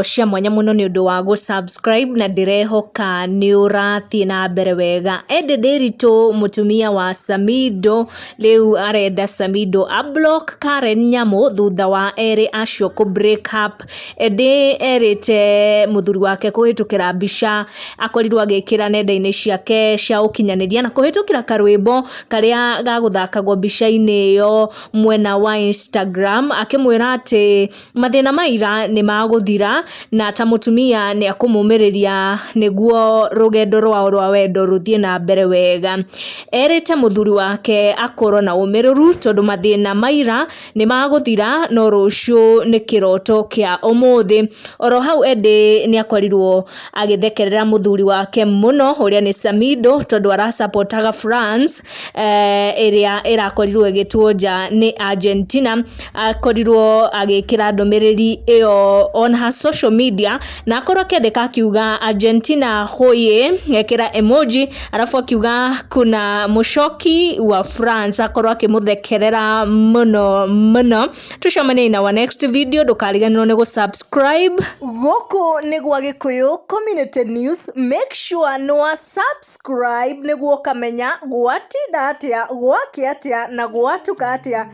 cia mwanya muno ni undu wa go subscribe na ndirehoka ni urathi na mbere wega. Eddy Ndiritu mutumia wa Samido leu arenda Samido a block Karen Nyamu thutha wa eri acio ku break up. Eddy erite muthuri wake kuhitukira mbica akorirwo agikira nenda-ini ciake cia ukinyaniria na kuhitukira karwimbo karia gaguthakagwo mbica-ini iyo mwena wa Instagram akimwira ati mathina maira ni maguthira na ta mutumia ni akumumiriria niguo rugendo rwa wendo ruthie na mbere wega. Erite muthuri wake akorwo na umiruru tondu mathina maira ni maguthira no rucio ni kiroto kia umuthi. Oro hau Eddy ni akorirwo agithekerera muthuri wake Muno uria ni Samido tondu arasupportaga France iria irakorirwo igituonja ni Argentina. Akorirwo agikira ndomereri iyo on her social media na akorwo akendeka akiuga Argentina hoye gekira emoji arafu akiuga kuna mushoki wa France akorwo akimuthekerera muno. Tucemanie na our next video, ndukariganirwo ni gusubscribe goko ni gwa Gikuyu Community News. Make sure no subscribe niguo kamenya gwatinda atia gwakia atia na gwatuka atia.